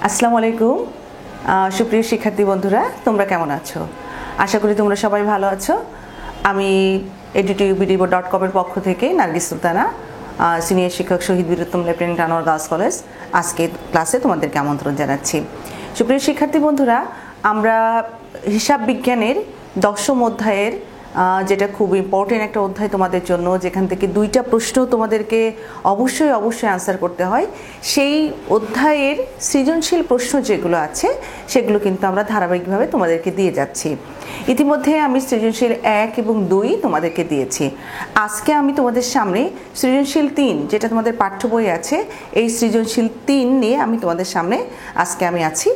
আসসালামু আলাইকুম সুপ্রিয় শিক্ষার্থী বন্ধুরা, তোমরা কেমন আছো? আশা করি তোমরা সবাই ভালো আছো। আমি edutubidbo.com এর পক্ষ থেকে নার্গিস সুলতানা, সিনিয়র শিক্ষক Shaheed Bir Uttam lieutenant Anwar girls college, আজকে ক্লাসে তোমাদেরকে আমন্ত্রণ জানাচ্ছি। সুপ্রিয় শিক্ষার্থী বন্ধুরা, আমরা হিসাব বিজ্ঞানের 10ম অধ্যায়ের যেটা খুব ইম্পর্টেন্ট একটা অধ্যায় তোমাদের জন্য, যেখান থেকে 2টা প্রশ্ন তোমাদেরকে অবশ্যই আনসার করতে হয়, সেই অধ্যায়ের সৃজনশীল প্রশ্ন যেগুলো আছে সেগুলো কিন্তু আমরা ধারাবাহিকভাবে তোমাদেরকে দিয়ে যাচ্ছি। ইতিমধ্যে আমি সৃজনশীল 1 এবং 2 তোমাদেরকে দিয়েছি। আজকে আমি তোমাদের সামনে সৃজনশীল 3, যেটা তোমাদের পাঠ্য বই আছে, এই সৃজনশীল 3 নিয়ে আমি তোমাদের সামনে আজকে আছি।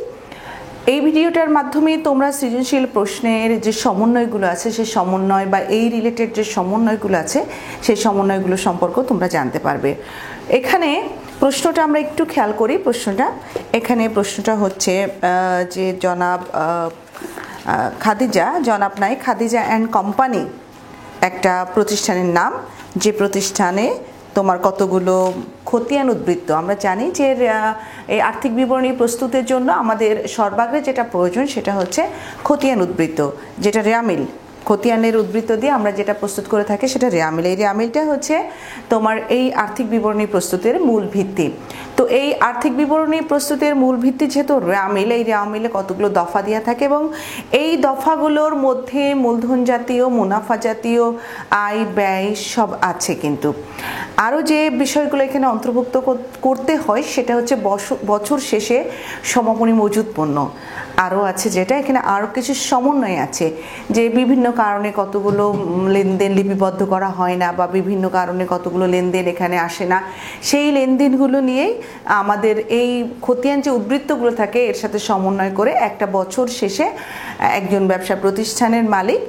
এই ভিডিওটার মাধ্যমে তোমরা সৃজনশীল প্রশ্নের যে সমন্বয়গুলো আছে, সেই সমন্বয় বা এই রিলেটেড যে সমন্বয়গুলো আছে সেই সমন্বয়গুলো সম্পর্ক তোমরা জানতে পারবে। এখানে প্রশ্নটা আমরা একটু খেয়াল করি। প্রশ্নটা হচ্ছে যে খাদিজা অ্যান্ড কোম্পানি একটা প্রতিষ্ঠানের নাম, যে প্রতিষ্ঠানে তোমার কতগুলো খতিয়ান উদ্বৃত্ত। আমরা জানি যে এই আর্থিক বিবরণী প্রস্তুতের জন্য আমাদের সর্বাগ্রে যেটা প্রয়োজন সেটা হচ্ছে খতিয়ান উদ্বৃত্ত, যেটা রেয়ামিল। খতিয়ানের উদ্বৃত্ত দিয়ে আমরা যেটা প্রস্তুত করে থাকি সেটা রেয়ামিল। এই রেয়ামিলটা হচ্ছে তোমার এই আর্থিক বিবরণী প্রস্তুতের মূল ভিত্তি। তো এই আর্থিক বিবরণী প্রস্তুতের মূল ভিত্তি যেহেতু রেয়ামিল, এই রেয়ামিলে কতগুলো দফা দেওয়া থাকে এবং এই দফাগুলোর মধ্যে মূলধন জাতীয়, মুনাফা জাতীয়, আয় ব্যয় সব আছে। কিন্তু আরও যে বিষয়গুলো এখানে অন্তর্ভুক্ত করতে হয় সেটা হচ্ছে বছর শেষে সমাপনী মজুদ পণ্য। আরও আছে যেটা এখানে আরও কিছু সমন্বয় আছে, যে বিভিন্ন কারণে কতগুলো লেনদেন লিপিবদ্ধ করা হয় না বা বিভিন্ন কারণে কতগুলো লেনদেন এখানে আসে না, সেই লেনদেনগুলো নিয়েই আমাদের এই খতিয়ান যে উদ্বৃত্তগুলো থাকে এর সাথে সমন্বয় করে একটা বছর শেষে একজন ব্যবসা প্রতিষ্ঠানের মালিক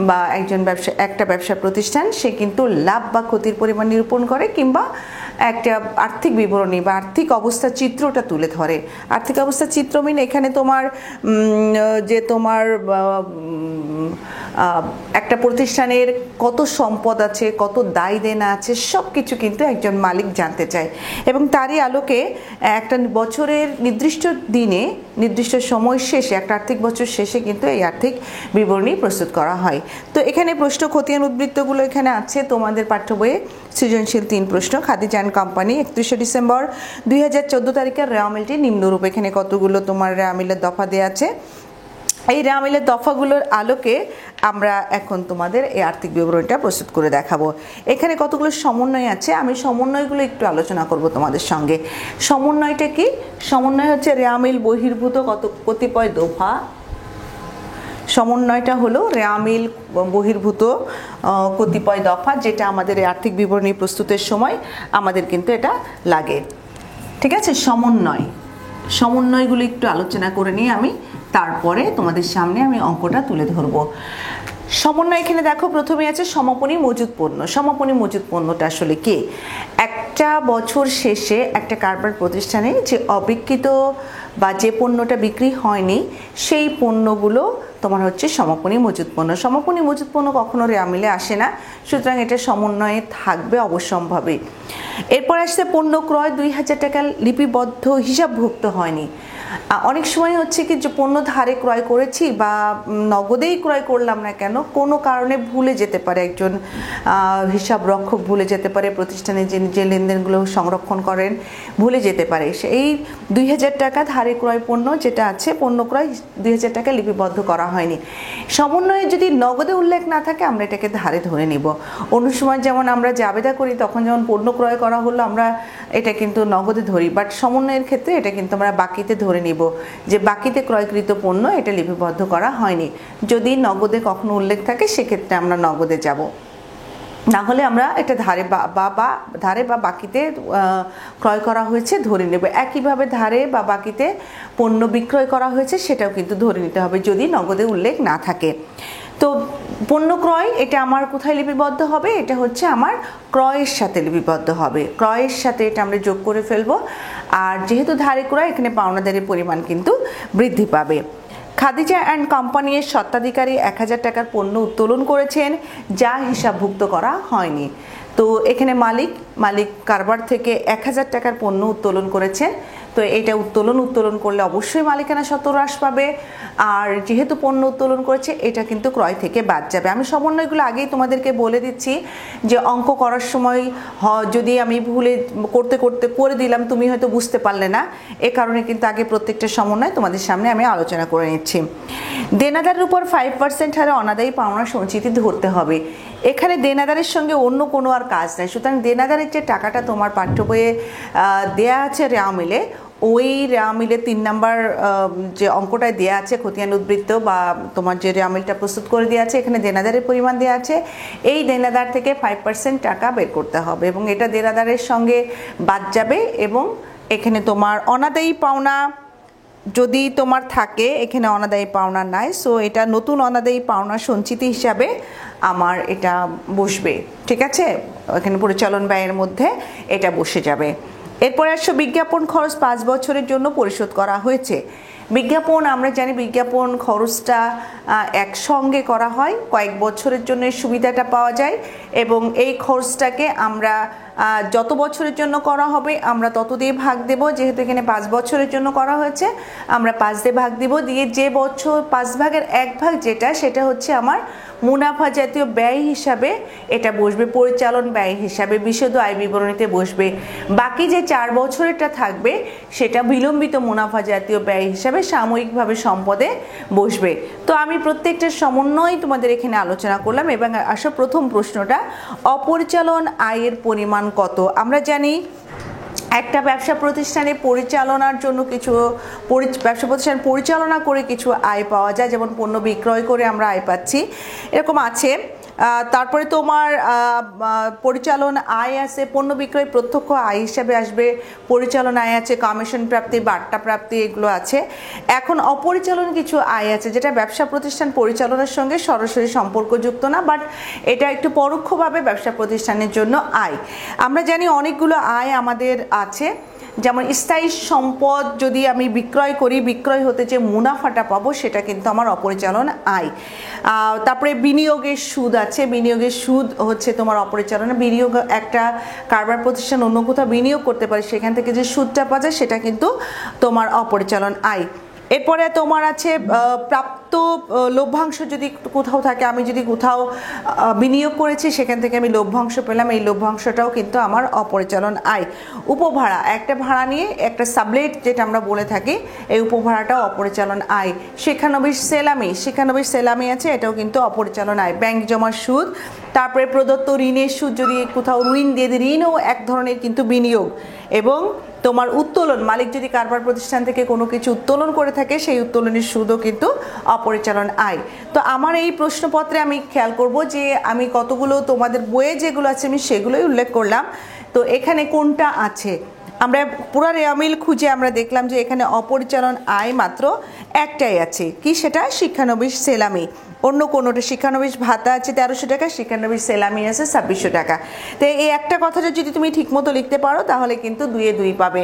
বা একটা ব্যবসা প্রতিষ্ঠান সে কিন্তু লাভ বা ক্ষতির পরিমাণ নিরূপণ করে, কিংবা একটা আর্থিক বিবরণী বা আর্থিক অবস্থা চিত্রটা তুলে ধরে। আর্থিক অবস্থা চিত্র এখানে তোমার একটা প্রতিষ্ঠানের কত সম্পদ আছে, কত দায় দেনা আছে, সব কিছু কিন্তু একজন মালিক জানতে চায় এবং তারই আলোকে একটা বছরের নির্দিষ্ট দিনে, নির্দিষ্ট সময় শেষে, একটা আর্থিক বছর শেষে কিন্তু এই আর্থিক বিবরণী প্রস্তুত করা হয়। তো এখানে প্রশ্ন খতিয়ান উদ্বৃত্তগুলো এখানে আছে তোমাদের পাঠ্য বইয়ে। সৃজনশীল 3 প্রশ্ন। খাদিজা অ্যান্ড কোম্পানি 31শে ডিসেম্বর 2014 তারিখের রেয়ামিলটি নিম্নরূপ। এখানে কতগুলো তোমার রেয়ামিলের দফা দেওয়া আছে। এই রেয়ামিলের দফাগুলোর আলোকে আমরা এখন তোমাদের এই আর্থিক বিবরণীটা প্রস্তুত করে দেখাবো। এখানে কতগুলো সমন্বয় আছে, আমি সমন্বয়গুলো একটু আলোচনা করব তোমাদের সঙ্গে। সমন্বয়টা কি? সমন্বয় হচ্ছে রেয়ামিল বহির্ভূত কতিপয় দফা। সমন্বয়টা হলো রেয়ামিল বহির্ভূত কতিপয় দফা, যেটা আমাদের এই আর্থিক বিবরণী প্রস্তুতের সময় আমাদের কিন্তু এটা লাগে। ঠিক আছে? সমন্বয়গুলো একটু আলোচনা করে নিয়ে তারপরে তোমাদের সামনে আমি অঙ্কটা তুলে ধরব। সমন্বয় এখানে দেখো, প্রথমে আছে সমাপনী মজুদ পণ্য। সমাপনী মজুদ পণ্যটা আসলে কি? একটা বছর শেষে একটা কারবার প্রতিষ্ঠানে যে অবিক্রিত বা যে পণ্যটা বিক্রি হয়নি সেই পণ্যগুলো তোমার হচ্ছে সমাপনী মজুদ পণ্য। সমাপনী মজুদ পণ্য কখনো রেয়ামিলে আসে না, সুতরাং এটা সমন্বয়ে থাকবে অবশ্যম্ভাবী। এরপর আসছে পণ্য ক্রয় 2000 টাকা লিপিবদ্ধ হিসাবভুক্ত হয়নি। অনেক সময় হচ্ছে কি, যে পণ্য ধারে ক্রয় করেছি বা নগদেই ক্রয় করলাম না কেন, কোনো কারণে ভুলে যেতে পারে, একজন হিসাব রক্ষক ভুলে যেতে পারে, প্রতিষ্ঠানে যে লেনদেনগুলো সংরক্ষণ করেন ভুলে যেতে পারে। সেই 2000 টাকা ধারে ক্রয় পণ্য যেটা আছে, পণ্য ক্রয় 2000 টাকা লিপিবদ্ধ করা হয়নি। সমন্বয়ে যদি নগদে উল্লেখ না থাকে আমরা এটাকে ধারে ধরে নিব। অন্য সময় যেমন আমরা জাবেদা করি, তখন যেমন পণ্য ক্রয় করা হলো আমরা এটা কিন্তু নগদে ধরি, বাট সমন্বয়ের ক্ষেত্রে এটা কিন্তু আমরা বাকিতে ধরে নিব যে বাকিতে ক্রয়কৃত পণ্য এটা লিপিবদ্ধ করা হয়নি। যদি নগদে কখনো উল্লেখ থাকে সেক্ষেত্রে আমরা নগদে যাব, না হলে আমরা এটা ধারে বা বাকিতে ক্রয় করা হয়েছে ধরে নেব। একইভাবে ধারে বা বাকিতে পণ্য বিক্রয় করা হয়েছে সেটাও কিন্তু ধরে নিতে হবে যদি নগদে উল্লেখ না থাকে। তো পণ্য ক্রয় এটা আমার কোথায় লিপিবদ্ধ হবে? এটা হচ্ছে আমার ক্রয়ের সাথে লিপিবদ্ধ হবে। ক্রয়ের সাথে এটা আমরা যোগ করে ফেলবো। আর যেহেতু ধারে ক্রয়, এখানে পাওনাদারের পরিমাণ কিন্তু বৃদ্ধি পাবে। খাদিজা অ্যান্ড কোম্পানির স্বত্বাধিকারী 1000 টাকার পণ্য উত্তোলন করেছেন যা হিসাবভুক্ত করা হয়নি। তো এখানে মালিক কারবার থেকে 1000 টাকার পণ্য উত্তোলন করেছেন। তো এটা উত্তোলন করলে অবশ্যই মালিকানা সত্ত্ব হ্রাস পাবে, আর যেহেতু পণ্য উত্তোলন করেছে এটা কিন্তু ক্রয় থেকে বাদ যাবে। আমি সমন্বয়গুলো আগেই তোমাদেরকে বলে দিচ্ছি যে অঙ্ক করার সময় যদি আমি ভুলে করে দিলাম, তুমি হয়তো বুঝতে পারলে না, এ কারণে কিন্তু আগে প্রত্যেকটা সমন্বয় তোমাদের সামনে আমি আলোচনা করে নিচ্ছি। দেনাদারের উপর 5% হারে অনাদায়ী পাওনা সঞ্চিতি ধরতে হবে। এখানে দেনাদারের সঙ্গে অন্য কোনো আর কাজ নাই, সুতরাং দেনাদারের যে টাকাটা তোমার পাঠ্য বইয়ে দেয়া আছে রেওয়া মিলে, ওই রেওয়া মিলে 3 নম্বর যে অঙ্কটায় দেওয়া আছে খতিয়ান উদ্বৃত্ত বা তোমার যে রেওয়া মিলটা প্রস্তুত করে দেওয়া আছে, এখানে দেনাদারের পরিমাণ দেওয়া আছে। এই দেনাদার থেকে 5% টাকা বের করতে হবে এবং এটা দেনাদারের সঙ্গে বাদ যাবে। এবং এখানে তোমার অনাদায়ী পাওনা যদি তোমার থাকে, এখানে অনাদায়ী পাওনা নাই, সো এটা নতুন অনাদায়ী পাওনা সঞ্চিতি হিসাবে আমার এটা বসবে। ঠিক আছে, এখানে পরিচালন ব্যয়ের মধ্যে এটা বসে যাবে। এরপরে আসো বিজ্ঞাপন খরচ 5 বছরের জন্য পরিশোধ করা হয়েছে। বিজ্ঞাপন আমরা জানি বিজ্ঞাপন খরচটা একসঙ্গে করা হয়, কয়েক বছরের জন্য এই সুবিধাটা পাওয়া যায় এবং এই খরচটাকে আমরা যত বছরের জন্য করা হবে আমরা তত দিয়ে ভাগ দেব। যেহেতু এখানে 5 বছরের জন্য করা হয়েছে, আমরা 5 দিয়ে ভাগ দেব, দিয়ে যে বছর 5 ভাগের 1 ভাগ যেটা, সেটা হচ্ছে আমার মুনাফা জাতীয় ব্যয় হিসাবে এটা বসবে, পরিচালন ব্যয় হিসাবে বিশদ আয় বিবরণীতে বসবে। বাকি যে 4 বছরেরটা থাকবে সেটা বিলম্বিত মুনাফা জাতীয় ব্যয় হিসাবে সাময়িকভাবে সম্পদে বসবে। তো আমি প্রত্যেকটা সমন্বয় তোমাদের এখানে আলোচনা করলাম। এবং আসো প্রথম প্রশ্নটা, অপরিচালন আয়ের পরিমাণ কত? আমরা জানি একটা ব্যবসা প্রতিষ্ঠানে পরিচালনার জন্য কিছু ব্যবসা প্রতিষ্ঠান পরিচালনা করে কিছু আয় পাওয়া যায়, যেমন পণ্য বিক্রয় করে আমরা আয় পাচ্ছি, এরকম আছে। তারপরে তোমার পরিচালন আয় আছে, পণ্য বিক্রয় প্রত্যক্ষ আয় হিসাবে আসবে, পরিচালন আয় আছে, কমিশন প্রাপ্তি, বাট্টা প্রাপ্তি, এগুলো আছে। এখন অপরিচালন কিছু আয় আছে যেটা ব্যবসা প্রতিষ্ঠান পরিচালনার সঙ্গে সরাসরি সম্পর্কযুক্ত না, বাট এটা একটু পরোক্ষভাবে ব্যবসা প্রতিষ্ঠানের জন্য আয়। আমরা জানি অনেকগুলো আয় আমাদের আছে, যেমন স্থায়ী সম্পদ যদি আমি বিক্রয় করি, বিক্রয় হতে যে মুনাফাটা পাবো সেটা কিন্তু আমার অপরিচালন আয়। তারপরে বিনিয়োগের সুদ আছে, বিনিয়োগের সুদ হচ্ছে তোমার অপরিচালন। বিনিয়োগ একটা কারবার প্রতিষ্ঠান অন্য কোথাও বিনিয়োগ করতে পারে, সেখান থেকে যে সুদটা পাওয়া যায় সেটা কিন্তু তোমার অপরিচালন আয়। এরপরে তোমার আছে প্রাপ্ত লভ্যাংশ যদি কোথাও থাকে, আমি যদি কোথাও বিনিয়োগ করেছি সেখান থেকে আমি লভ্যাংশ পেলাম, এই লভ্যাংশটাও কিন্তু আমার অপরিচালন আয়। উপভাড়া, একটা ভাড়া নিয়ে একটা সাবলেট যেটা আমরা বলে থাকি, এই উপভাড়াটাও অপরিচালন আয়। শিক্ষানবিশ সেলামি আছে, এটাও কিন্তু অপরিচালন আয়। ব্যাংক জমার সুদ, তারপরে প্রদত্ত ঋণের সুদ, যদি কোথাও ঋণ দিয়ে দিই, ঋণও এক ধরনের কিন্তু বিনিয়োগ। এবং তোমার উত্তোলন, মালিক যদি কারবার প্রতিষ্ঠান থেকে কোনো কিছু উত্তোলন করে থাকে সেই উত্তোলনের সুদও কিন্তু অপরিচালন আয়। তো আমার এই প্রশ্নপত্রে আমি খেয়াল করব যে আমি কতগুলো তোমাদের বইয়ে যেগুলো আছে আমি সেগুলোই উল্লেখ করলাম। তো এখানে কোনটা আছে, আমরা পুরো রেওয়া মিল খুঁজে আমরা দেখলাম যে এখানে অপরিচালন আয় মাত্র একটাই আছে, কি সেটা শিক্ষানবিশ সেলামি। অন্য কোনোটা শিক্ষানবিশ ভাতা আছে 1300 টাকা, শিক্ষানবিশ সেলামি আছে 2600 টাকা। তো এই একটা কথাটা যদি তুমি ঠিকমতো লিখতে পারো তাহলে কিন্তু 2 এ 2 পাবে।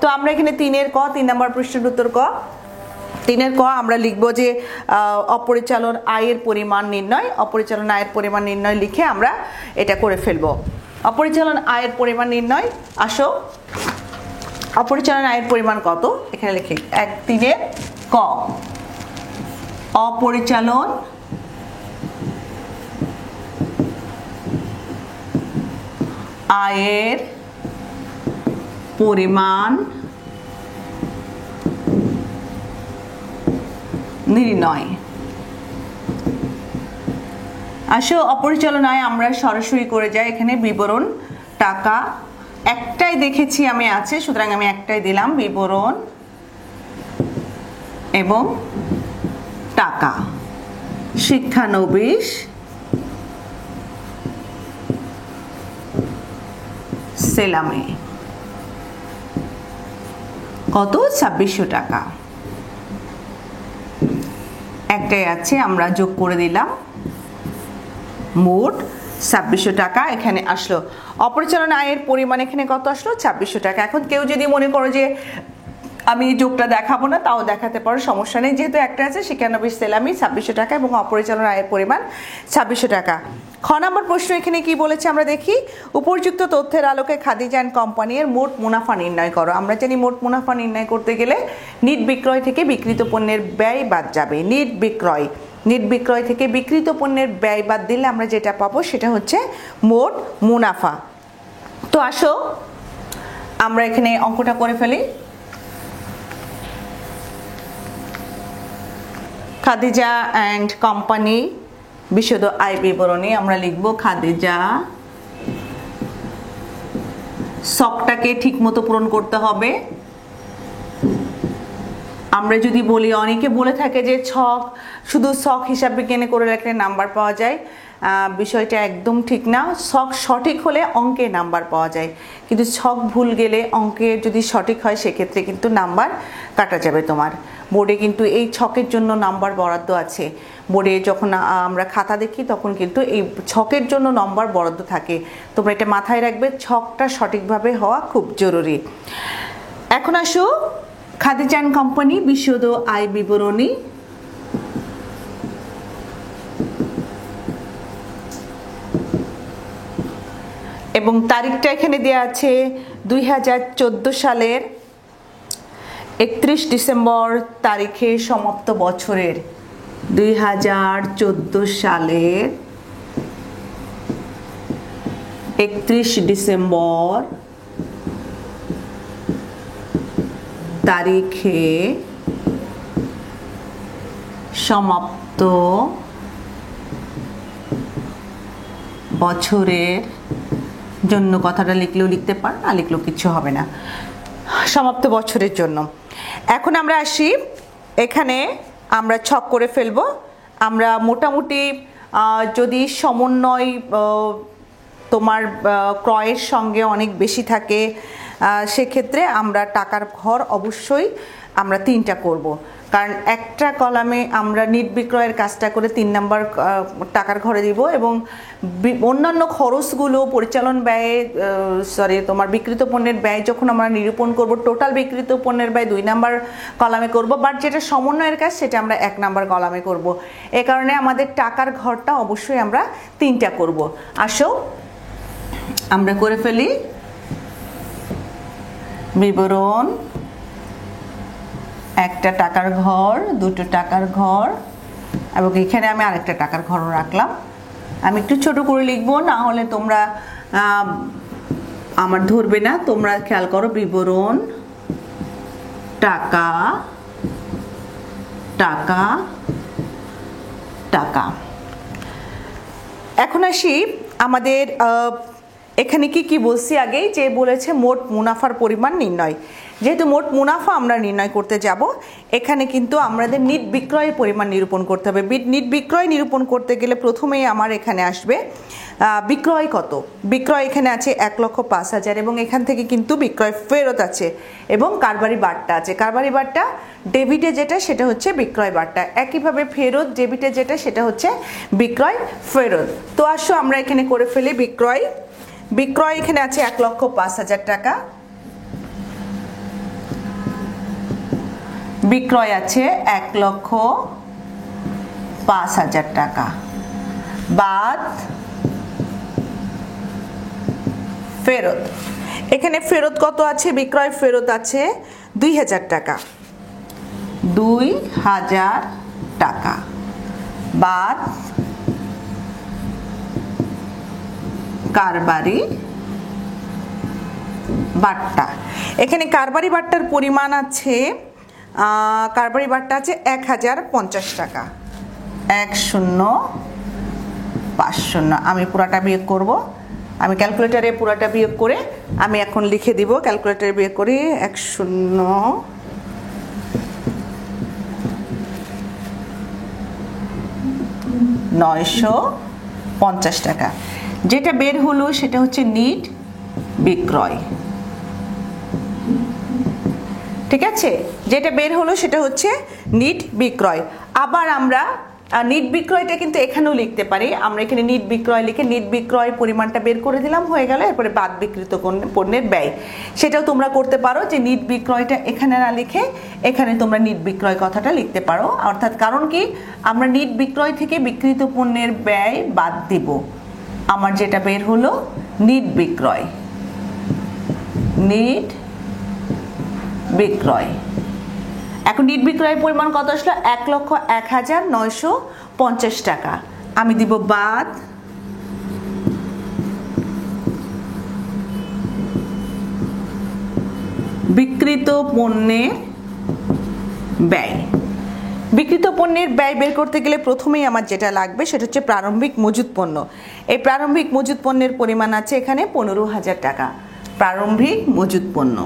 তো আমরা এখানে 3 নম্বর প্রশ্নের উত্তর ক, 3 ক আমরা লিখব যে অপরিচালন আয়ের পরিমাণ নির্ণয়। অপরিচালন আয়ের পরিমাণ নির্ণয় লিখে আমরা এটা করে ফেলবো। অপরিচালন আয়ের পরিমাণ নির্ণয়, আসো অপরিচালন আয়ের পরিমাণ কত এখানে লিখি। 3 ক, অপরিচালন আয়ের পরিমাণ নির্ণয়। আসো অপরিচালন আয় আমরা সরাসরি করে যাই, এখানে বিবরণ টাকা একটাই দেখেছি আমি আছে, সুতরাং আমি একটাই দিলাম, বিবরণ এবং টাকা। শিক্ষানবিশ সেলামি কত, 2600 টাকা। একটাই আছে, আমরা যোগ করে দিলাম, মোট 2600 টাকা এখানে আসলো। অপরিচালন আয়ের পরিমাণ এখানে কত আসলো, 2600 টাকা। এখন কেউ যদি মনে করো যে আমি যোগটা দেখাবো না, তাও দেখাতে পারো, সমস্যা নেই। যেহেতু একটা আছে 91 সেলামি 2600 টাকা এবং অপরিচালনা আয়ের পরিমাণ 2600 টাকা। খ নম্বর প্রশ্ন এখানে কি বলেছে আমরা দেখি। উপযুক্ত তথ্যের আলোকে খাদিজা অ্যান্ড কোম্পানির মোট মুনাফা নির্ণয় করো। আমরা জানি মোট মুনাফা নির্ণয় করতে গেলে নিট বিক্রয় থেকে বিক্রিত পণ্যের ব্যয় বাদ যাবে। নিট বিক্রয় থেকে বিক্রিত পণ্যের ব্যয় বাদ দিলে আমরা যেটা পাবো সেটা হচ্ছে মোট মুনাফা। তো আসো আমরা এখানে অঙ্কটা করে ফেলি। খাদিজা অ্যান্ড কোম্পানি বিশদ আয় বিবরণী আমরা লিখব। খাদিজা শখটাকে ঠিক মতো পূরণ করতে হবে। আমরা যদি বলি, অনেকে বলে থাকে যে ছক শুধু শখ হিসাব বিজ্ঞানে করে রাখলে নাম্বার পাওয়া যায়, বিষয়টা একদম ঠিক না। ছক সঠিক হলে অঙ্কে নাম্বার পাওয়া যায়, কিন্তু ছক ভুল গেলে অঙ্কে যদি সঠিক হয় সেক্ষেত্রে কিন্তু নাম্বার কাটা যাবে তোমার। বোর্ডে কিন্তু এই ছকের জন্য নাম্বার বরাদ্দ আছে। বোর্ডে যখন আমরা খাতা দেখি তখন কিন্তু এই ছকের জন্য নম্বর বরাদ্দ থাকে। তোমরা এটা মাথায় রাখবে, ছকটা সঠিকভাবে হওয়া খুব জরুরি। এখন আসো খাদিজা অ্যান্ড কোম্পানি বিশদ আয় বিবরণী। এবং তারিখটা এখানে দেওয়া আছে 2014 সালের 31 ডিসেম্বর তারিখে সমাপ্ত বছরের। 2014 সালের 31 ডিসেম্বর তারিখে সমাপ্ত বছরের জন্য, কথাটা লিখলেও লিখতে পার, না লিখলেও কিছু হবে না, সমাপ্ত বছরের জন্য। এখন আমরা আসি, এখানে আমরা ছক করে ফেলবো। আমরা মোটামুটি যদি সমন্বয় তোমার ক্রয়ের সঙ্গে অনেক বেশি থাকে সেক্ষেত্রে আমরা টাকার ঘর অবশ্যই আমরা 3টা করব, কারণ একটা কলামে আমরা নিট বিক্রয়ের কাজটা করে 3 নাম্বার টাকার ঘরে দিব এবং অন্যান্য খরচগুলো পরিচালন ব্যয়ে তোমার বিক্রিত পণ্যের ব্যয় যখন আমরা নিরূপণ করব, টোটাল বিক্রিত পণ্যের ব্যয় 2 নাম্বার কলামে করব, বাট যেটা সমন্বয়ের কাজ সেটা আমরা 1 নাম্বার কলামে করব। এ কারণে আমাদের টাকার ঘরটা অবশ্যই আমরা 3টা করব। আসো আমরা করে ফেলি। বিবরণ, একটা টাকার ঘর, 2টো টাকার ঘর, এবং এখানে আমি আরেকটা টাকার ঘর রাখলাম। আমি একটু ছোট করে লিখবো, না হলে তোমরা আমার ধরবে না। তোমরা খেয়াল করো, বিবরণ টাকা টাকা টাকা। এখন আসি আমাদের এখানে কি বলছি আগেই, যে বলেছে মোট মুনাফার পরিমাণ নির্ণয়। যেহেতু মোট মুনাফা আমরা নির্ণয় করতে যাব, এখানে কিন্তু আমাদের নিট বিক্রয়ের পরিমাণ নিরূপণ করতে হবে। নিট বিক্রয় নিরূপণ করতে গেলে প্রথমেই আমার এখানে আসবে বিক্রয় কত। বিক্রয় এখানে আছে 1,05,000 এবং এখান থেকে কিন্তু বিক্রয় ফেরত আছে এবং কারবারি বারটা আছে। কারবারি বারটা ডেবিটে যেটা সেটা হচ্ছে বিক্রয় বারটা, একইভাবে ফেরত ডেবিটে যেটা সেটা হচ্ছে বিক্রয় ফেরত। তো আসো আমরা এখানে করে ফেলি বিক্রয় এখানে আছে 1,05,000 টাকা। বিক্রয় আছে 1,05,000 টাকা বাদ ফেরত। এখানে ফেরত কত আছে? বিক্রয় ফেরত আছে 2,000 টাকা। 2,000 টাকা বাদ কারবারি বাট্টা। এখানে কারবারি বাট্টার পরিমাণ আছে, কারবারি বাট্টা আছে 1,050 টাকা। 1,050। আমি পুরাটা বিয়োগ করব, আমি ক্যালকুলেটারে পুরাটা বিয়োগ করে আমি এখন লিখে দিব। ক্যালকুলেটারে বিয়োগ করি 1,950 টাকা। যেটা বের হলো সেটা হচ্ছে নিট বিক্রয়। ঠিক আছে, যেটা বের হলো সেটা হচ্ছে নিট বিক্রয়। আবার আমরা নিট বিক্রয়টা কিন্তু এখানেও লিখতে পারি আমরা, এখানে নিট বিক্রয় লিখে নিট বিক্রয় পরিমাণটা বের করে দিলাম, হয়ে গেল। এরপরে বাদ বিক্রিত পণ্যের ব্যয়, সেটাও তোমরা করতে পারো যে নিট বিক্রয়টা এখানে না লিখে এখানে তোমরা নিট বিক্রয় কথাটা লিখতে পারো। অর্থাৎ কারণ কি, আমরা নিট বিক্রয় থেকে বিক্রিত পণ্যের ব্যয় বাদ দিব, আমার যেটা বের হলো নিট বিক্রয়, নিট বিক্রয়। এখন নিট বিক্রয়ের পরিমাণ কত আসলো? 1,01,950 টাকা। আমি দিব বাদ বিক্রিত পণ্যের ব্যয়। বিক্রিত পণ্যের ব্যয় বের করতে গেলে প্রথমেই আমার যেটা লাগবে সেটা হচ্ছে প্রারম্ভিক মজুত পণ্য। এই প্রারম্ভিক মজুত পণ্যের পরিমাণ আছে এখানে 15,000 টাকা। প্রারম্ভিক মজুত পণ্য,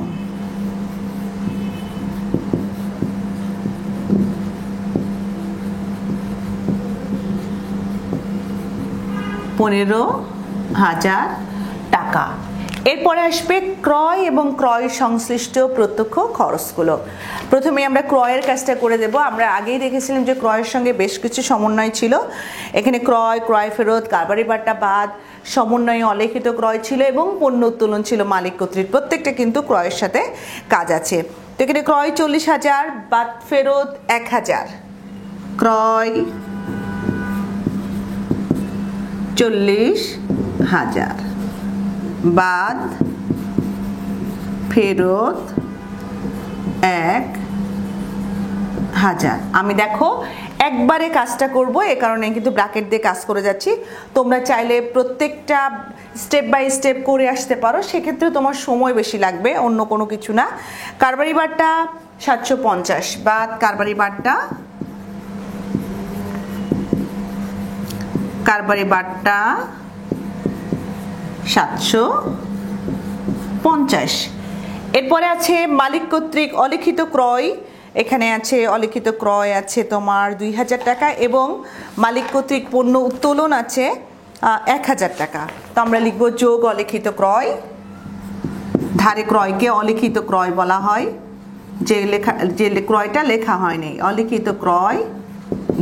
টাকা। এরপরে আসবে ক্রয় এবং ক্রয় সংশ্লিষ্ট প্রত্যক্ষ খরচগুলো। প্রথমে আমরা ক্রয়ের কাজটা করে দেব। আমরা আগেই দেখেছিলাম যে ক্রয়ের সঙ্গে বেশ কিছু সমন্বয় ছিল। এখানে ক্রয়, ক্রয় ফেরত, কারবারি বাট্টা বাদ, সমন্বয়ে অলিখিত ক্রয় ছিল এবং পণ্য উত্তোলন ছিল মালিক কর্তৃক। প্রত্যেকটা কিন্তু ক্রয়ের সাথে কাজ আছে। তো এখানে ক্রয় 40,000, বাদ ফেরত 1,000। ক্রয় 40,000, বাদ ফেরত 1,000। আমি দেখো একবারে কাজটা করব, এ কারণে কিন্তু ব্র্যাকেট দিয়ে কাজ করে যাচ্ছি। তোমরা চাইলে প্রত্যেকটা স্টেপ বাই স্টেপ করে আসতে পারো, সেক্ষেত্রে তোমার সময় বেশি লাগবে, অন্য কোনো কিছু না। কারবারি বাট্টা 750, বাদ কারবারি বাট্টা 750। এরপরে আছে মালিক কর্তৃক অলিখিত ক্রয়। এখানে আছে অলিখিত ক্রয় আছে তোমার 2,000 টাকা এবং মালিক কর্তৃক পণ্য উত্তোলন আছে 1,000 টাকা। তো আমরা লিখব যোগ অলিখিত ক্রয়। ধারে ক্রয়কে অলিখিত ক্রয় বলা হয়, যে ক্রয়টা লেখা হয়নি। অলিখিত ক্রয়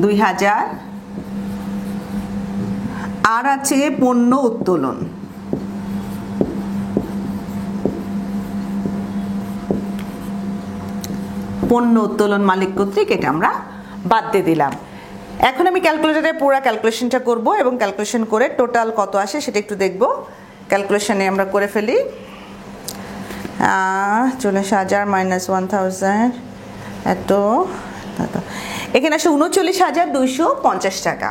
2,000, আর আছে পণ্য উত্তোলন। পণ্য উত্তোলন মালিক কর্তৃক, এটা আমরা বাদ দিয়ে দিলাম। এখন আমি ক্যালকুলেটরে পুরো ক্যালকুলেশনটা করব এবং ক্যালকুলেশন করে টোটাল কত আসে সেটা একটু দেখব। ক্যালকুলেশনে আমরা করে ফেলি। 40,000 মাইনাস 1,000 এত, এখানে আসে 39,250 টাকা।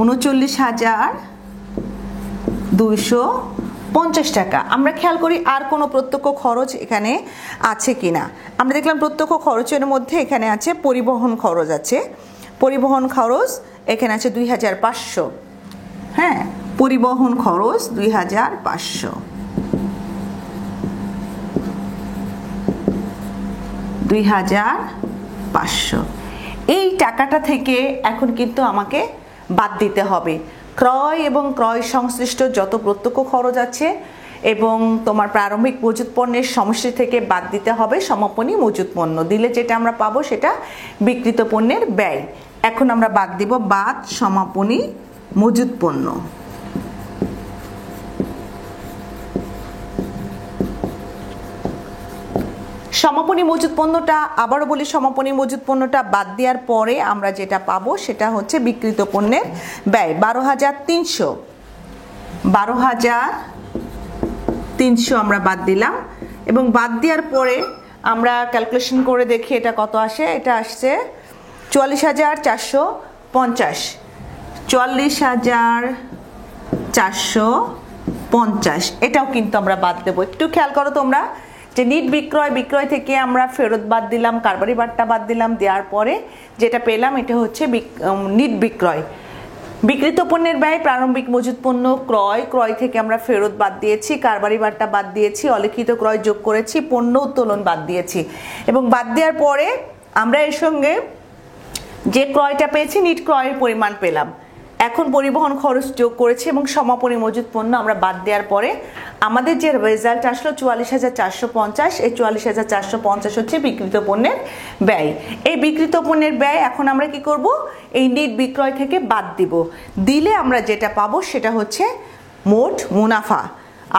39,250 টাকা। আমরা খেয়াল করি আর কোনো প্রত্যক্ষ খরচ এখানে আছে কিনা। আমরা দেখলাম প্রত্যক্ষ খরচের মধ্যে এখানে আছে পরিবহন খরচ আছে। পরিবহন খরচ এখানে আছে 2,500। হ্যাঁ, পরিবহন খরচ 2,500। 2,500 এই টাকাটা থেকে এখন কিন্তু আমাকে বাদ দিতে হবে ক্রয় এবং ক্রয় সংশ্লিষ্ট যত প্রত্যক্ষ খরচ আছে এবং তোমার প্রারম্ভিক মজুত পণ্যের সমষ্টি থেকে বাদ দিতে হবে সমাপনী মজুত পণ্য। দিলে যেটা আমরা পাবো সেটা বিক্রিত পণ্যের ব্যয়। এখন আমরা বাদ দিব বাদ সমাপনী মজুত পণ্য। সমাপনী মজুত পণ্যটা, আবারও বলি, সমাপনী মজুত পণ্যটা বাদ দেওয়ার পরে আমরা যেটা পাবো সেটা হচ্ছে বিক্রিত পণ্যের ব্যয় 12,300। 12,300 আমরা বাদ দিলাম এবং বাদ দেওয়ার পরে আমরা ক্যালকুলেশন করে দেখি এটা কত আসে। এটা আসছে 44,450। 44,450 এটাও কিন্তু আমরা বাদ দেবো। একটু খেয়াল করো তোমরা যে নিট বিক্রয় থেকে আমরা ফেরত বাদ দিলাম, কারবারি বাট্টা বাদ দিলাম, দেওয়ার পরে যেটা পেলাম এটা হচ্ছে নিট বিক্রয়। বিক্রিত পণ্যের ব্যয় প্রারম্ভিক মজুত পণ্য ক্রয় থেকে আমরা ফেরত বাদ দিয়েছি, কারবারি বাট্টা বাদ দিয়েছি, অলিখিত ক্রয় যোগ করেছি, পণ্য উত্তোলন বাদ দিয়েছি এবং বাদ দেওয়ার পরে আমরা এর সঙ্গে যে ক্রয়টা পেয়েছি নিট ক্রয়ের পরিমাণ পেলাম এখন পরিবহন খরচ যোগ করেছি এবং সমাপনী মজুত পণ্য আমরা বাদ দেওয়ার পরে আমাদের যে রেজাল্ট আসলো 44,450, এই 44,450 হচ্ছে বিক্রিত পণ্যের ব্যয়। এই বিক্রিত পণ্যের ব্যয় এখন আমরা কি করব, এই নিট বিক্রয় থেকে বাদ দিব, দিলে আমরা যেটা পাবো সেটা হচ্ছে মোট মুনাফা।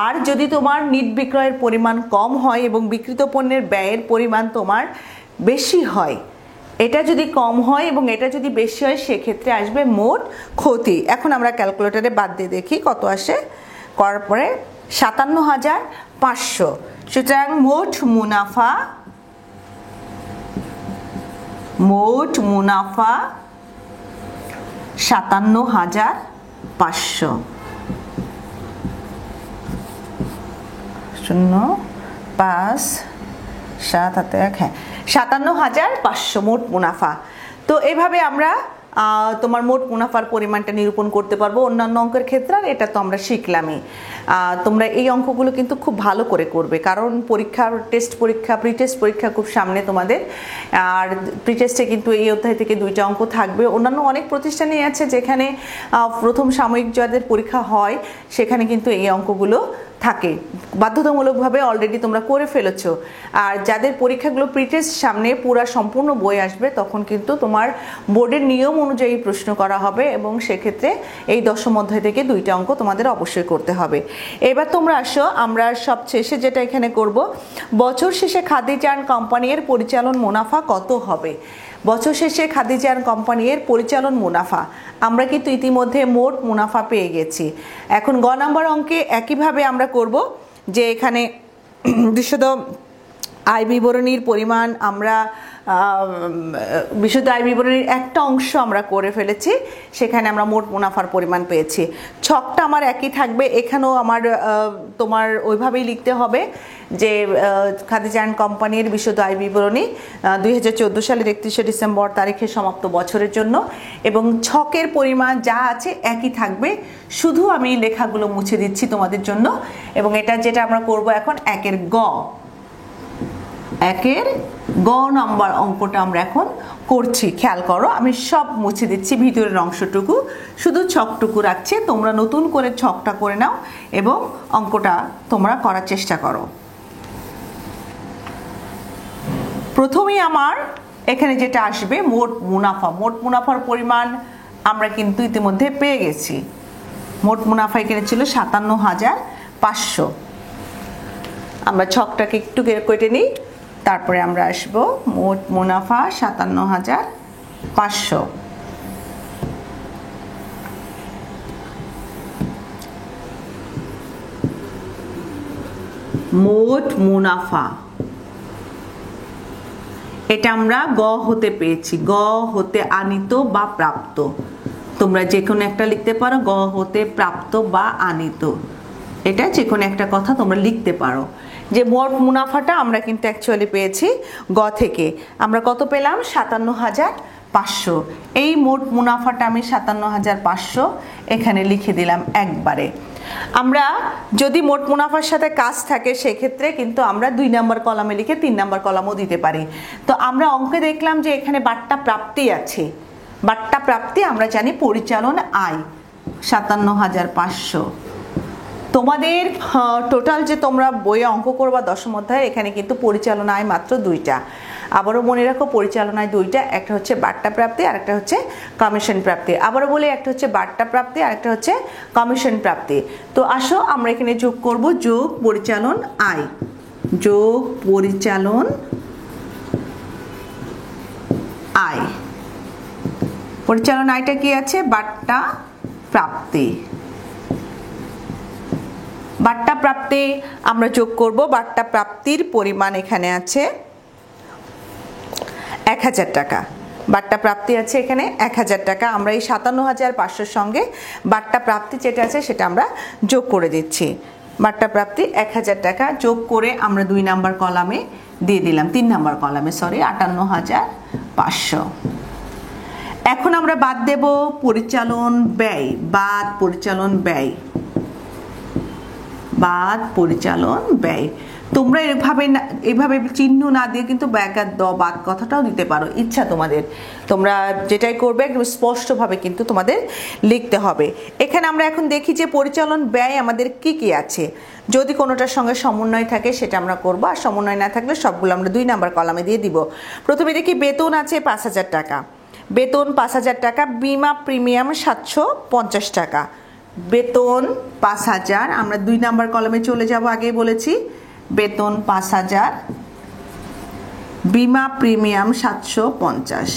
আর যদি তোমার নিট বিক্রয়ের পরিমাণ কম হয় এবং বিক্রিত পণ্যের ব্যয়ের পরিমাণ তোমার বেশি হয়, এটা যদি কম হয় এবং এটা যদি বেশি হয় সেক্ষেত্রে আসবে মোট ক্ষতি। এখন আমরা ক্যালকুলেটরে বাদ দিয়ে দেখি কত আসে, করার পরে 57,500। সুতরাং মোট মুনাফা 57,500। 57,500 মোট মুনাফা। তো এইভাবে আমরা তোমার মোট মুনাফার পরিমাণটা নিরূপণ করতে পারবো অন্যান্য অঙ্কের ক্ষেত্রে। আর এটা তো আমরা শিখলামই। তোমরা এই অঙ্কগুলো কিন্তু খুব ভালো করে করবে, কারণ পরীক্ষার টেস্ট পরীক্ষা, প্রি টেস্ট পরীক্ষা খুব সামনে তোমাদের। আর প্রি টেস্টে কিন্তু এই অধ্যায় থেকে 2টা অঙ্ক থাকবে। অন্যান্য অনেক প্রতিষ্ঠানেই আছে যেখানে প্রথম সাময়িক যাদের পরীক্ষা হয় সেখানে কিন্তু এই অঙ্কগুলো থাকে, বাধ্যতামূলকভাবে অলরেডি তোমরা করে ফেলেছো। আর যাদের পরীক্ষাগুলো প্রি টেস্ট সামনে পুরা সম্পূর্ণ বই আসবে তখন কিন্তু তোমার বোর্ডের নিয়ম অনুযায়ী প্রশ্ন করা হবে এবং সেক্ষেত্রে এই 10ম অধ্যায় থেকে 2টা অঙ্ক তোমাদের অবশ্যই করতে হবে। এবার তোমরা আসো, আমরা সব শেষে যেটা এখানে করব, বছর শেষে খাদিজান কোম্পানির পরিচালন মুনাফা কত হবে। বছর শেষে খাদিজান কোম্পানির পরিচালন মুনাফা আমরা কিন্তু ইতিমধ্যে মোট মুনাফা পেয়ে গেছি। এখন গ নাম্বার অঙ্কে একইভাবে আমরা করব, যে এখানে বিশদ আয় বিবরণীর পরিমাণ আমরা বিশুদ্ধ আয় বিবরণীর একটা অংশ আমরা করে ফেলেছি, সেখানে আমরা মোট মুনাফার পরিমাণ পেয়েছি। ছকটা আমার একই থাকবে, এখানেও আমার তোমার ওইভাবেই লিখতে হবে যে খাদিজান কোম্পানির বিশুদ্ধ আয় বিবরণী 2014 সালের 31শে ডিসেম্বর তারিখে সমাপ্ত বছরের জন্য, এবং ছকের পরিমাণ যা আছে একই থাকবে, শুধু আমি লেখাগুলো মুছে দিচ্ছি তোমাদের জন্য। এবং এটা যেটা আমরা করব এখন একের গ নাম্বার অঙ্কটা আমরা এখন করছি। খেয়াল করো, আমি সব মুছে দিচ্ছি ভিতরের অংশটুকু, শুধু ছকটুকু রাখছি। তোমরা নতুন করে ছকটা করে নাও এবং অঙ্কটা তোমরা করার চেষ্টা করো। প্রথমেই আমার এখানে যেটা আসবে মোট মুনাফা। মোট মুনাফার পরিমাণ আমরা কিন্তু ইতিমধ্যে পেয়ে গেছি। মোট মুনাফা এখানে ছিল 57,500। আমরা ছকটাকে একটু কেটে নিই, তারপরে আমরা আসবো মোট মুনাফা 57,500। মোট মুনাফা এটা আমরা গ হতে পেয়েছি, গ হতে আনিত বা প্রাপ্ত। তোমরা যে কোনো একটা লিখতে পারো, গ হতে প্রাপ্ত বা আনিত, এটা যে কোনো একটা কথা তোমরা লিখতে পারো। যে মোট মুনাফাটা আমরা কিন্তু অ্যাকচুয়ালি পেয়েছি গ থেকে। আমরা কত পেলাম? 57,500। এই মোট মুনাফাটা আমি 57,500 এখানে লিখে দিলাম একবারে। আমরা যদি মোট মুনাফার সাথে কাজ থাকে সেক্ষেত্রে কিন্তু আমরা 2 নম্বর কলামে লিখে 3 নম্বর কলামও দিতে পারি। তো আমরা অঙ্কে দেখলাম যে এখানে বাট্টা প্রাপ্তি আছে। বাট্টা প্রাপ্তি আমরা জানি পরিচালন আয় 57,500। তোমাদের টোটাল যে তোমরা বইয়ে অঙ্ক করবা 10ম অধ্যায়ে, এখানে কিন্তু পরিচালন আয় মাত্র 2টা। আবারও মনে রাখো, পরিচালনায় 2টা, একটা হচ্ছে বাট্টা প্রাপ্তি আর একটা হচ্ছে কমিশন প্রাপ্তি। আবারও বলি, একটা হচ্ছে বাট্টা প্রাপ্তি আর একটা হচ্ছে কমিশন প্রাপ্তি। তো আসো আমরা এখানে যোগ করব, যোগ পরিচালন আয়, যোগ পরিচালন আয়। পরিচালন আয়টা কি আছে? বাট্টা প্রাপ্তি। বাট্টা প্রাপ্তি আমরা যোগ করব। বাট্টা প্রাপ্তির পরিমাণ এখানে আছে 1000 টাকা। বাট্টা প্রাপ্তি আছে এখানে 1000 টাকা। আমরা এই 57,500 সঙ্গে বাট্টা প্রাপ্তি যেটা আছে সেটা আমরা যোগ করে দিচ্ছি। বাট্টা প্রাপ্তি 1000 টাকা যোগ করে আমরা 2 নম্বর কলামে দিয়ে দিলাম, 3 নম্বর কলামে 58,500। এখন আমরা বাদ দেব পরিচালন ব্যয়, বাদ পরিচালন ব্যয়, বাদ পরিচালন ব্যয়। তোমরা এইভাবে চিহ্ন না দিয়ে কিন্তু ব্যাঘাত দ বাদ কথাটাও দিতে পারো, ইচ্ছা তোমাদের। তোমরা যেটাই করবে একদম স্পষ্টভাবে কিন্তু তোমাদের লিখতে হবে। এখানে আমরা এখন দেখি যে পরিচালন ব্যয় আমাদের কি কি আছে। যদি কোনোটার সঙ্গে সমন্বয় থাকে সেটা আমরা করব, আর সমন্বয় না থাকলে সবগুলো আমরা 2 নাম্বার কলামে দিয়ে দিব। প্রথমে দেখি বেতন আছে 5,000 টাকা, বেতন 5,000 টাকা, বিমা প্রিমিয়াম 750 টাকা। বেতন 5,000, আমরা 2 নাম্বার কলামে চলে যাব, আগেই বলেছি। বেতন 5,000, বিমা প্রিমিয়াম 750,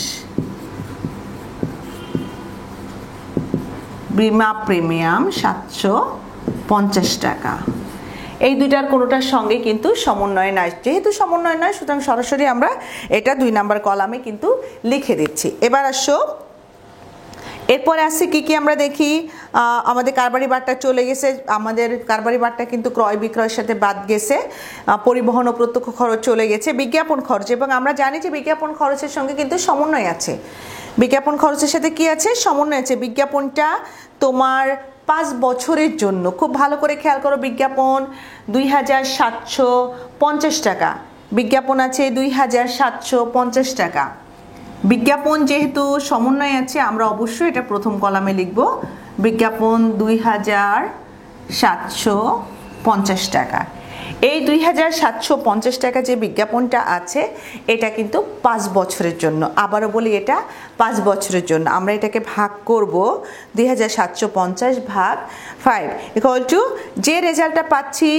বিমা প্রিমিয়াম 750 টাকা। এই দুইটার কোনোটার সঙ্গে কিন্তু সমন্বয় নাই, যেহেতু সমন্বয় নয় সুতরাং সরাসরি আমরা এটা 2 নাম্বার কলামে কিন্তু লিখে দিচ্ছি। এবার আসো, এরপরে আসছে কি কি আমরা দেখি। আমাদের কারবারি বাট্টা চলে গেছে, আমাদের কারবারি বাট্টা কিন্তু ক্রয় বিক্রয়ের সাথে বাদ গেছে। পরিবহন ও প্রত্যক্ষ খরচ চলে গেছে। বিজ্ঞাপন খরচ, এবং আমরা জানি যে বিজ্ঞাপন খরচের সঙ্গে কিন্তু সমন্বয় আছে। বিজ্ঞাপন খরচের সাথে কি আছে? সমন্বয় আছে। বিজ্ঞাপনটা তোমার 5 বছরের জন্য, খুব ভালো করে খেয়াল করো, বিজ্ঞাপন 2,750 টাকা। বিজ্ঞাপন আছে 2,750 টাকা। বিজ্ঞাপন যেহেতু সমন্বয় আছে আমরা অবশ্যই এটা প্রথম কলামে লিখব। বিজ্ঞাপন 2,750 টাকা। এই 2,750 টাকা যে বিজ্ঞাপনটা আছে এটা কিন্তু 5 বছরের জন্য। আবারও বলি, এটা 5 বছরের জন্য। আমরা এটাকে ভাগ করব 2,750 ভাগ 5 ইকুয়াল টু যে রেজাল্টটা পাচ্ছি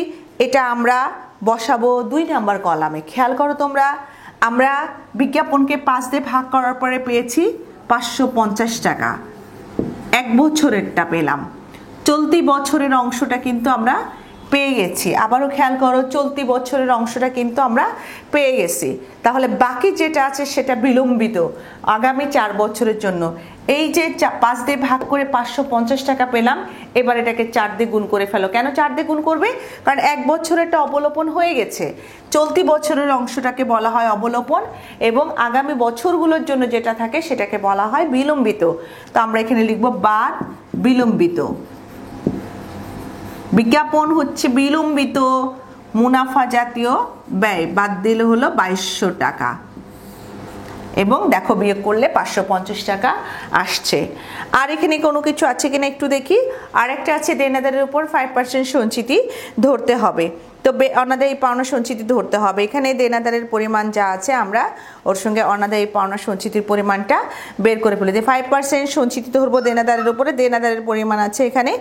এটা আমরা বসাবো 2 নাম্বার কলামে। খেয়াল করো তোমরা, আমরা বিজ্ঞাপনকে 5 দিয়ে ভাগ করার পরে পেয়েছি 550 টাকা। 1 বছরেরটা পেলাম, চলতি বছরের অংশটা কিন্তু আমরা পেয়ে গেছি। আবারও খেয়াল করো, চলতি বছরের অংশটা কিন্তু আমরা পেয়ে গেছি। তাহলে বাকি যেটা আছে সেটা বিলম্বিত, আগামী 4 বছরের জন্য। এই যে 5 দিয়ে ভাগ করে 550 টাকা পেলাম, এবার এটাকে 4 দিয়ে গুণ করে ফেলো। কেন 4 দিয়ে গুণ করবে? কারণ 1 বছরেরটা অবলোপন হয়ে গেছে। চলতি বছরের অংশটাকে বলা হয় অবলোপন, এবং আগামী বছরগুলোর জন্য যেটা থাকে সেটাকে বলা হয় বিলম্বিত। তো আমরা এখানে লিখব বাদ বিলম্বিত। বিজ্ঞাপন হচ্ছে বিলম্বিত মুনাফা জাতীয় ব্যয়, বাদ দিলে হলো 2200 টাকা, এবং দেখো বিয়োগ করলে 550 টাকা আসছে। আর এখানে কোনো কিছু আছে কিনা একটু দেখি। আর একটা আছে, দেনাদারের উপর 5% সঞ্চিতি ধরতে হবে। তো অনাদায়ী পাওনা সঞ্চিতি ধরতে হবে। এখানে দেনাদারের পরিমাণ যা আছে আমরা ওর সঙ্গে অনাদায়ী পাওনা সঞ্চিতির পরিমাণটা বের করে ফেলে দিই। 5% সঞ্চিতি ধরবো দেনাদারের উপরে। দেনাদারের পরিমাণ আছে এখানে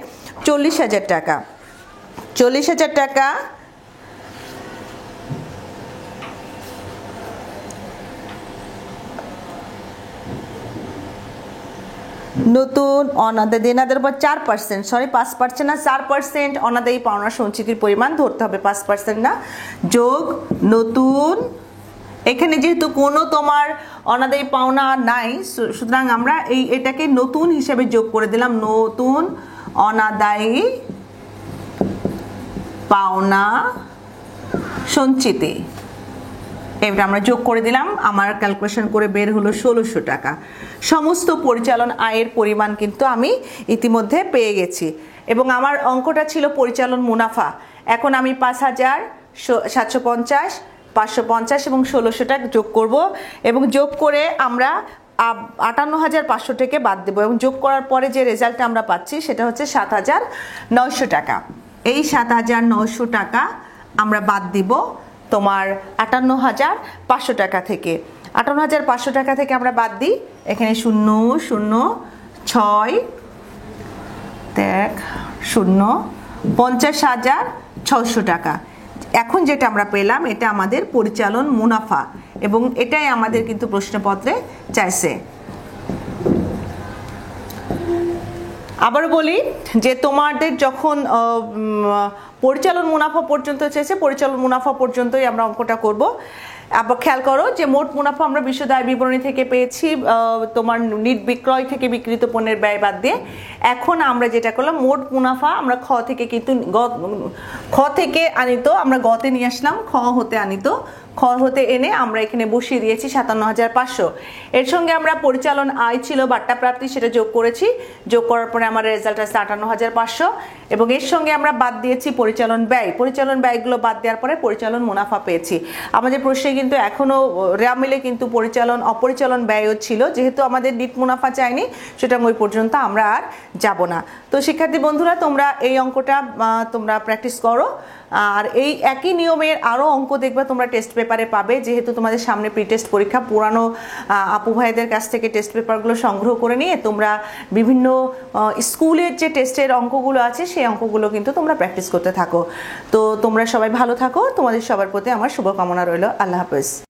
40,000 টাকা। 40,000 টাকা নতুন অনাদায়ী দেনাদারের উপর 4%, সরি 5% না 4% অনাদায়ী পাওনা সঞ্চিতির পরিমাণ ধরতে হবে। 5% না, যোগ নতুন। এখানে যেহেতু কোনো তোমার অনাদায়ী পাওনা নাই সুতরাং আমরা এটাকে নতুন হিসেবে যোগ করে দিলাম। নতুন অনাদায়ী পাওনা সঞ্চিতি, এবার আমরা যোগ করে দিলাম। আমার ক্যালকুলেশন করে বের হলো 1600 টাকা। সমস্ত পরিচালন আয়ের পরিমাণ কিন্তু আমি ইতিমধ্যে পেয়ে গেছি, এবং আমার অঙ্কটা ছিল পরিচালন মুনাফা। এখন আমি 5,750, 550 এবং 1600 টাকা যোগ করব, এবং যোগ করে আমরা 58,500 থেকে বাদ দেবো, এবং যোগ করার পরে যে রেজাল্টটা আমরা পাচ্ছি সেটা হচ্ছে 7,900 টাকা। এই 7,900 টাকা আমরা বাদ দিব তোমার 58,500 টাকা থেকে। 58,500 টাকা থেকে আমরা বাদ দিই, এখানে 0 0 6 0 50,600 টাকা। এখন যেটা আমরা পেলাম এটা আমাদের পরিচালন মুনাফা, এবং এটাই আমাদের কিন্তু প্রশ্নপত্রে চাইছে। আবারও বলি যে তোমাদের যখন পরিচালন মুনাফা পর্যন্ত চেয়েছে, পরিচালন মুনাফা পর্যন্তই আমরা অঙ্কটা করব। আবার খেয়াল করো যে মোট মুনাফা আমরা বিশদ আয় বিবরণী থেকে পেয়েছি, তোমার নিট বিক্রয় থেকে বিক্রিত পণ্যের ব্যয় বাদ দিয়ে। এখন আমরা যেটা করলাম, মোট মুনাফা আমরা খ থেকে কিন্তু খ থেকে আনিত আমরা গতে নিয়ে আসলাম, খ হতে আনিত খ হতে এনে আমরা এখানে বসিয়ে দিয়েছি 57,500। এর সঙ্গে আমরা পরিচালন আয় ছিল বাট্টা প্রাপ্তি, সেটা যোগ করেছি। যোগ করার পরে আমার রেজাল্ট আসছে 58,500 এবং এর সঙ্গে আমরা বাদ দিয়েছি পরিচালন ব্যয়। পরিচালন ব্যয়গুলো বাদ দেওয়ার পরে পরিচালন মুনাফা পেয়েছি। আমাদের প্রশ্নে কিন্তু এখনো রেয়া মিলে কিন্তু পরিচালন অপরিচালন ব্যয়ও ছিল, যেহেতু আমাদের নিট মুনাফা চাইনি সুতরাং ওই পর্যন্ত আমরা আর যাব না। তো শিক্ষার্থী বন্ধুরা, তোমরা এই অঙ্কটা তোমরা প্র্যাকটিস করো, আর এই একই নিয়মের আরও অঙ্ক দেখবে তোমরা টেস্ট পেপারে পাবে, যেহেতু তোমাদের সামনে প্রি টেস্ট পরীক্ষা। পুরানো আপু ভাইদের কাছ থেকে টেস্ট পেপারগুলো সংগ্রহ করে নিয়ে তোমরা বিভিন্ন স্কুলের যে টেস্টের অঙ্কগুলো আছে সেই অঙ্কগুলো কিন্তু তোমরা প্র্যাকটিস করতে থাকো। তো তোমরা সবাই ভালো থাকো, তোমাদের সবার প্রতি আমার শুভকামনা রইল। আল্লাহ হাফেজ।